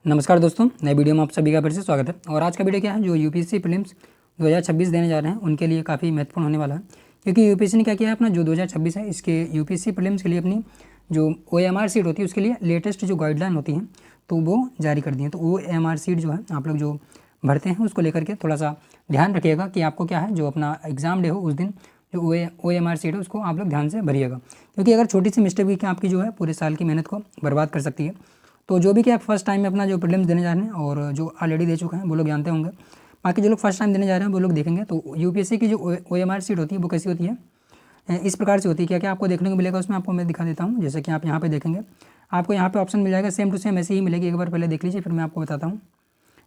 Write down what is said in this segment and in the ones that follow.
नमस्कार दोस्तों, नए वीडियो में आप सभी का फिर से स्वागत है। और आज का वीडियो क्या है, जो यूपीएससी प्रीलिम्स 2026 देने जा रहे हैं उनके लिए काफ़ी महत्वपूर्ण होने वाला है। क्योंकि यूपीएससी ने क्या किया है, अपना जो 2026 है इसके यूपीएससी प्रीलिम्स के लिए अपनी जो OMR सीट होती है उसके लिए लेटेस्ट जो गाइडलाइन होती हैं तो वो जारी कर दी है। तो OMR सीट जो है आप लोग जो भरते हैं उसको लेकर के थोड़ा सा ध्यान रखिएगा कि आपको क्या है, जो अपना एग्ज़ाम डे हो उस दिन जो OMR सीट है उसको आप लोग ध्यान से भरिएगा। क्योंकि अगर छोटी सी मिस्टेक भी क्या आपकी जो है पूरे साल की मेहनत को बर्बाद कर सकती है। तो जो भी कि आप फर्स्ट टाइम में अपना जो प्रीलिम्स देने जा रहे हैं और जो ऑलरेडी दे चुके हैं वो लोग जानते होंगे। बाकी जो लोग फर्स्ट टाइम देने जा रहे हैं वो लोग देखेंगे। तो यूपीएससी की जो OMR सीट होती है वो कैसी होती है, इस प्रकार से होती है। क्या क्या आपको देखने को मिलेगा उसमें आपको मैं दिखा देता हूँ। जैसे कि आप यहाँ पे देखेंगे, आपको यहाँ पे ऑप्शन मिल जाएगा, सेम टू सेम ऐसे ही मिलेगी। एक बार पहले देख लीजिए, फिर मैं आपको बताता हूँ।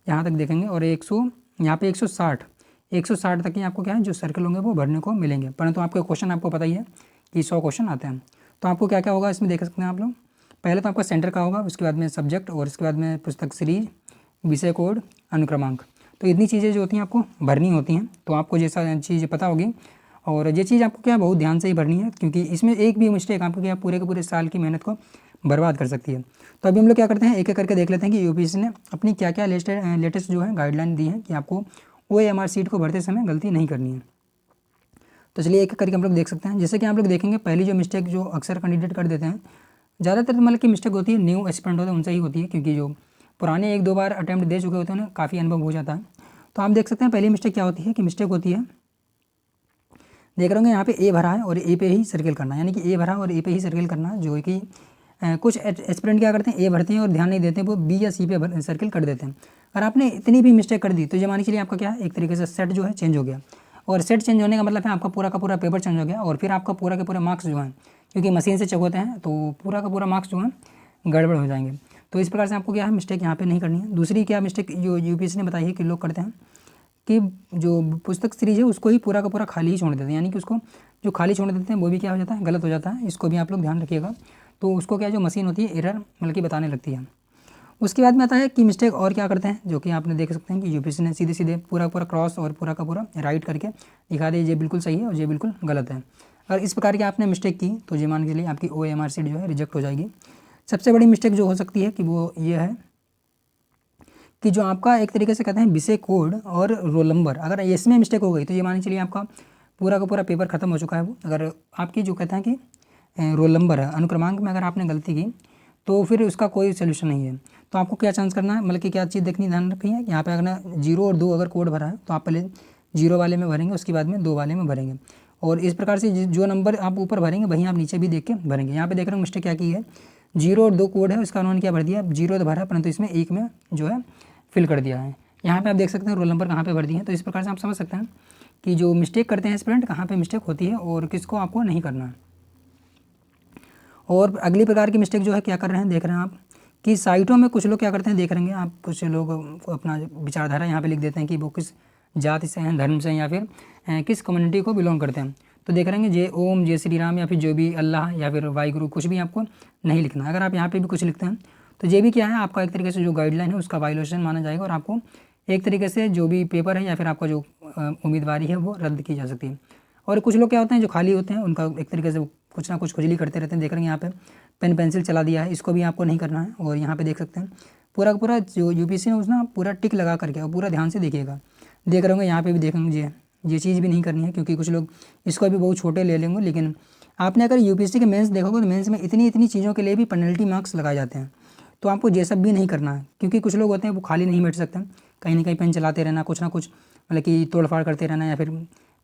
यहाँ तक देखेंगे और यहाँ पे 160 तक ही आपको क्या है जो सर्कल होंगे वो भरने को मिलेंगे। परंतु आपके क्वेश्चन आपको पता ही है कि 100 क्वेश्चन आते हैं। तो आपको क्या क्या होगा इसमें देख सकते हैं आप लोग। पहले तो आपका सेंटर का होगा, उसके बाद में सब्जेक्ट और इसके बाद में पुस्तक सीरीज, विषय कोड, अनुक्रमांक। तो इतनी चीज़ें जो होती हैं आपको भरनी होती हैं। तो आपको जैसा चीज़ पता होगी और ये चीज़ आपको क्या बहुत ध्यान से ही भरनी है, क्योंकि इसमें एक भी मिस्टेक आपको क्या पूरे के पूरे साल की मेहनत को बर्बाद कर सकती है। तो अभी हम लोग क्या करते हैं, एक एक करके देख लेते हैं कि यूपीएससी ने अपनी क्या क्या लेटेस्ट जो है गाइडलाइन दी है कि आपको OMR सीट को भरते समय गलती नहीं करनी है। तो चलिए एक एक करके हम लोग देख सकते हैं। जैसे कि आप लोग देखेंगे, पहली जो मिस्टेक जो अक्सर कैंडिडेट कर देते हैं, ज़्यादातर मतलब की मिस्टेक होती है न्यू एस्पिरेंट होते हैं उनसे ही होती है, क्योंकि जो पुराने एक दो बार अटैम्प्ट दे चुके होते हैं उन्हें काफ़ी अनुभव हो जाता है। तो आप देख सकते हैं पहली मिस्टेक क्या होती है कि मिस्टेक होती है, देख रहे होंगे यहाँ पे ए भरा है और ए पे ही सर्किल करना, यानी कि ए भरा और ए पे ही सर्किल करना, जो कि कुछ एस्पिरेंट क्या करते हैं, ए भरते हैं और ध्यान नहीं देते हैं, वो बी या सी पे सर्किल कर देते हैं। अगर आपने इतनी भी मिस्टेक कर दी तो ये मान के चलिए आपका क्या है, एक तरीके से सेट जो है चेंज हो गया। और सेट चेंज होने का मतलब है आपका पूरा का पूरा पेपर चेंज हो गया और फिर आपका पूरा के पूरे मार्क्स जो हैं, क्योंकि मशीन से चेक होते हैं तो पूरा का पूरा मार्क्स जो है गड़बड़ हो जाएंगे। तो इस प्रकार से आपको क्या है मिस्टेक यहाँ पे नहीं करनी है। दूसरी क्या मिस्टेक जो यूपीएससी ने बताई है कि लोग करते हैं कि जो पुस्तक सीरीज है उसको ही पूरा का पूरा खाली ही छोड़ देते हैं, यानी कि उसको जो खाली छोड़ देते हैं वो भी क्या हो जाता है, गलत हो जाता है। इसको भी आप लोग ध्यान रखिएगा। तो उसको क्या जो मशीन होती है एरर मतलब कि बताने लगती है। उसके बाद में आता है कि मिस्टेक और क्या करते हैं, जो कि आपने देख सकते हैं कि यूपीएससी ने सीधे सीधे पूरा पूरा क्रॉस और पूरा का पूरा राइट करके दिखा दिया, ये बिल्कुल सही है और ये बिल्कुल गलत है। अगर इस प्रकार की आपने मिस्टेक की तो ये मान के लिए आपकी OMR सीट जो है रिजेक्ट हो जाएगी। सबसे बड़ी मिस्टेक जो हो सकती है कि वो ये है कि जो आपका एक तरीके से कहते हैं विषय कोड और रोल नंबर, अगर इसमें मिस्टेक हो गई तो ये मान के चलिए आपका पूरा का पूरा पेपर खत्म हो चुका है। वो अगर आपकी जो कहते हैं कि रोल नंबर है, अनुक्रमांक में अगर आपने गलती की तो फिर उसका कोई सोल्यूशन नहीं है। तो आपको क्या चांस करना है, मतलब कि क्या चीज़ देखनी ध्यान रखनी है, यहाँ पे अगर 0 और 2 अगर कोड भरा है तो आप पहले 0 वाले में भरेंगे, उसके बाद में 2 वाले में भरेंगे। और इस प्रकार से जो नंबर आप ऊपर भरेंगे वहीं आप नीचे भी देख के भरेंगे। यहाँ पे देख रहे हो मिस्टेक क्या की है, 0 और 2 कोड है, उसका उन्होंने क्या भर दिया, 0 तो भरा परंतु इसमें 1 में जो है फिल कर दिया है। यहाँ पे आप देख सकते हैं रोल नंबर कहाँ पे भर दिए हैं। तो इस प्रकार से आप समझ सकते हैं कि जो मिस्टेक करते हैं स्टूडेंट कहाँ पे मिस्टेक होती है और किसको आपको नहीं करना है। और अगली प्रकार की मिस्टेक जो है क्या कर रहे हैं, देख रहे हैं आप कि साइटों में कुछ लोग क्या करते हैं, देख रहेंगे आप, कुछ लोग अपना विचारधारा यहाँ पे लिख देते हैं कि वो किस जाति से हैं, धर्म से हैं या फिर किस कम्युनिटी को बिलोंग करते हैं। तो देख रहेंगे जय ओम, जय श्री राम या फिर जो भी अल्लाह या फिर वाहिगुरु कुछ भी आपको नहीं लिखना। अगर आप यहाँ पे भी कुछ लिखते हैं तो ये भी क्या है आपका एक तरीके से जो गाइडलाइन है उसका वायलेशन माना जाएगा और आपको एक तरीके से जो भी पेपर है या फिर आपका जो उम्मीदवारी है वो रद्द की जा सकती है। और कुछ लोग क्या होते हैं जो खाली होते हैं उनका एक तरीके से कुछ ना कुछ खुजली करते रहते हैं। देख रहे हैं यहाँ पे पेन पेंसिल चला दिया है, इसको भी आपको नहीं करना है। और यहाँ पे देख सकते हैं पूरा का पूरा जो यूपीएससी ने उसना पूरा टिक लगा करके और पूरा ध्यान से देखिएगा। देख रहे होंगे यहाँ पे भी देखेंगे ये चीज़ भी नहीं करनी है, क्योंकि कुछ लोग इसको भी बहुत छोटे ले लेंगे। लेकिन आपने अगर यूपीएससी के मेंस देखोगे तो मेंस में इतनी इतनी चीज़ों के लिए भी पेनल्टी मार्क्स लगाए जाते हैं। तो आपको ये सब भी नहीं करना है, क्योंकि कुछ लोग होते हैं वो खाली नहीं बैठ सकते, कहीं ना कहीं पेन चलाते रहना, कुछ ना कुछ मतलब कि तोड़फाड़ करते रहना या फिर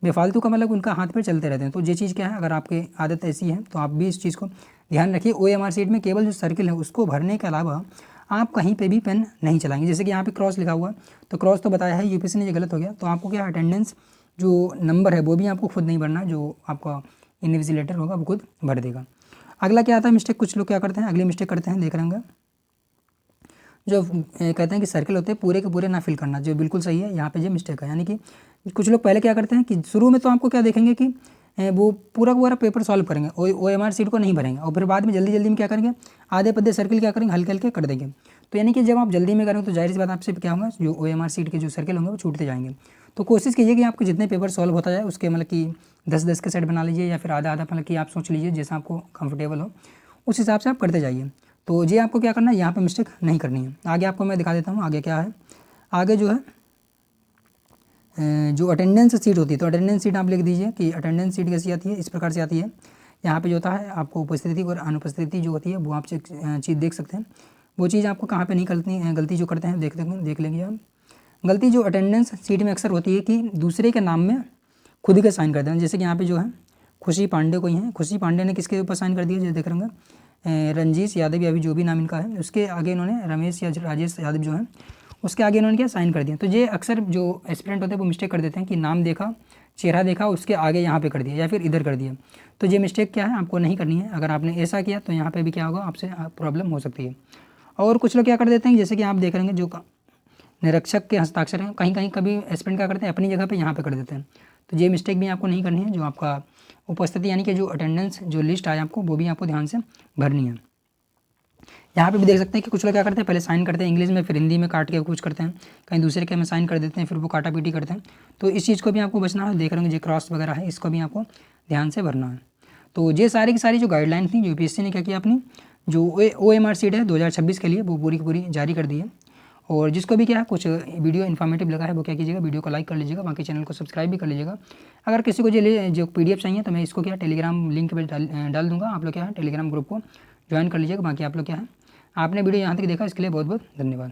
बेफालतू का मतलब उनका हाथ पे चलते रहते हैं। तो ये चीज़ क्या है, अगर आपकी आदत ऐसी है तो आप भी इस चीज़ को ध्यान रखिए। OMR सीट में केवल जो सर्किल है उसको भरने के अलावा आप कहीं पे भी पेन नहीं चलाएंगे। जैसे कि यहाँ पे क्रॉस लिखा हुआ है तो क्रॉस तो बताया है यूपीएससी ने, ये गलत हो गया। तो आपको क्या अटेंडेंस जो नंबर है वो भी आपको खुद नहीं भरना, जो आपका इन्विजिलेटर होगा वो खुद भर देगा। अगला क्या आता है मिस्टेक, कुछ लोग क्या करते हैं, अगली मिस्टेक करते हैं, देख रहे होंगे जो कहते हैं कि सर्किल होते हैं पूरे के पूरे ना फिल करना, जो बिल्कुल सही है। यहाँ पे ये मिस्टेक है, यानी कि कुछ लोग पहले क्या करते हैं कि शुरू में तो आपको क्या देखेंगे कि वो पूरा का पूरा पेपर सॉल्व करेंगे, OMR सीट को नहीं भरेंगे और फिर बाद में जल्दी जल्दी में क्या करेंगे, आधे पद्दे सर्किल क्या करेंगे, हल्के हल्के कर देंगे। तो यानी कि जब आप जल्दी में करेंगे तो जाहिर सी बात आपसे क्या होगा, जो OMR सीट के जो सर्किल होंगे वो छूटते जाएंगे। तो कोशिश कीजिए कि आपके जितने पेपर सॉल्व होता जाए उसके मतलब कि 10-10 के सेट बना लीजिए या फिर आधा आधा, मतलब कि आप सोच लीजिए जैसा आपको कंफर्टेबल हो उस हिसाब से आप करते जाइए। तो ये आपको क्या करना है, यहाँ पे मिस्टेक नहीं करनी है। आगे आपको मैं दिखा देता हूँ आगे क्या है। आगे जो है जो अटेंडेंस सीट होती है, तो अटेंडेंस सीट आप लिख दीजिए कि अटेंडेंस सीट कैसी आती है, इस प्रकार से आती है। यहाँ पे जो होता है आपको उपस्थिति और अनुपस्थिति जो होती है वो आप चीज़ देख सकते हैं। वो चीज़ आपको कहाँ पे नहीं गलती जो करते हैं देख लेंगे हम। गलती जो अटेंडेंस सीट में अक्सर होती है कि दूसरे के नाम में खुद ही का साइन कर दें। जैसे कि यहाँ पे जो है खुशी पांडे कोई हैं, खुशी पांडे ने किसके ऊपर साइन कर दिया, जो देख रहे होंगे रंजीश यादव या अभी जो भी नाम इनका है, उसके आगे इन्होंने रमेश या राजेश यादव जो है उसके आगे इन्होंने क्या साइन कर दिया। तो ये अक्सर जो एस्पिरेंट होते हैं वो मिस्टेक कर देते हैं कि नाम देखा, चेहरा देखा, उसके आगे यहाँ पे कर दिया या फिर इधर कर दिया। तो ये मिस्टेक क्या है, आपको नहीं करनी है। अगर आपने ऐसा किया तो यहाँ पे भी क्या होगा, आपसे प्रॉब्लम हो सकती है। और कुछ लोग क्या कर देते हैं, जैसे कि आप देख रहे हैं जो निरीक्षक के हस्ताक्षर हैं, कहीं कहीं कभी एस्पिरेंट क्या करते हैं अपनी जगह पे यहाँ पे कर देते हैं। तो ये मिस्टेक भी आपको नहीं करनी है। जो आपका उपस्थिति यानी कि जो अटेंडेंस जो लिस्ट आए आपको वो भी आपको ध्यान से भरनी है। यहाँ पे भी देख सकते हैं कि कुछ लोग क्या करते हैं, पहले साइन करते हैं इंग्लिश में, फिर हिंदी में काट के कुछ करते हैं, कहीं दूसरे के में साइन कर देते हैं, फिर वो काटा पीटी करते हैं। तो इस चीज़ को भी आपको बचना है। देख रहे होंगे जो क्रॉस वगैरह है, इसको भी आपको ध्यान से भरना है। तो ये सारी की सारी जो गाइडलाइन थी यूपीएससी ने क्या किया, अपनी जो OMR सीट है 2026 के लिए वो पूरी की पूरी जारी कर दी है। और जिसको भी क्या है कुछ वीडियो इन्फॉर्मेटिव लगा है वो क्या कीजिएगा, वीडियो को लाइक कर लीजिएगा, बाकी चैनल को सब्सक्राइब भी कर लीजिएगा। अगर किसी को जो PDF चाहिए तो मैं इसको क्या टेलीग्राम लिंक पे डाल दूँगा, आप लोग क्या है टेलीग्राम ग्रुप को ज्वाइन कर लीजिएगा। बाकी आप लोग क्या है, आपने वीडियो यहाँ तक देखा इसके लिए बहुत बहुत धन्यवाद।